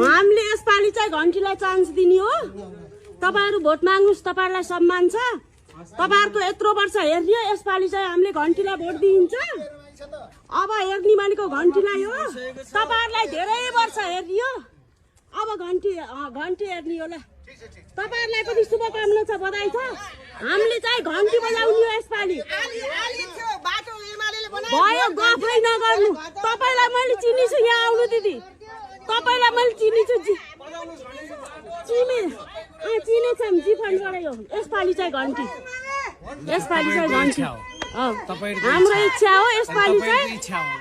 हामीले यसपालि चाहिँ घन्टीलाई चान्स दिने हो। तपाईहरु भोट माग्नुस्, तपाईहरुलाई सम्मान छ। तपाईहरुको यत्रो वर्ष हेर्ने, यसपालि चाहिँ हामीले घन्टीलाई भोट दिन्छ। अब हेर्ने भनेको घन्टीलाई हो। तपाईहरुलाई धेरै वर्ष हेर्ने हो। अब घन्टी हेर्ने होला। तपाईहरुलाई पनि शुभकामना छ, बधाई छ। हामीले चाहिँ घन्टी बजाउने हो यसपालि। भयो, गफै नगर्नु। तपाईलाई मैले चिनिछु, यहाँ आउनु दिदी। तपाईलाई मैले चिनिछु। चिनेछौँ जिफनबाट यो। यसपालि चाहिँ घन्टी। हाम्रो इच्छा हो। यसपालि चाहिँ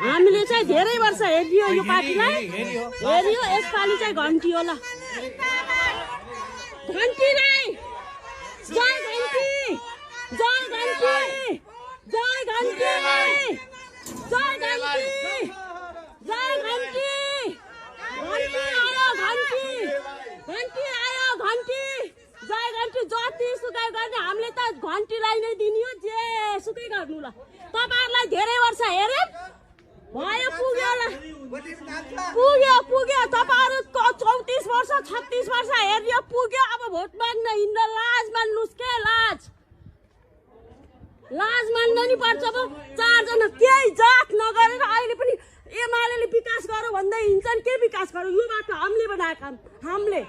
हामीले चाहिँ धेरै वर्ष हेरियो यो पार्टीलाई। हेरियो, यसपालि चाहिँ घन्टी होला। घन्टीलाई जय घन्टी, जय घन्टी, जय घन्टी, जय घन्टी, जय घन्टी। घन्टी आयो, घन्टी, घन्टी आयो, घन्टी, जय घन्टी। जति सुकै गर्ने हामीले त घन्टीलाई नै दिने हो। जे सुकै गर्नु ल। तपाईहरुलाई धेरै वर्ष हेरे भयो, पुग्यो ल। पुग्यो। तपाईहरुको 34 वर्ष 36 वर्ष हेरियो, पुग्यो। अब भोट माग्न हिँड्न लाज मान्नुस् के? लाज मान्न नि पर्छ। अब 4 जना केही जात नगरेर अहिले पनि एमाले विकास गरौँ भन्दै हिँड्छन्। के विकास गरौँ? यो बाटो हामीले बनाएको, हामीले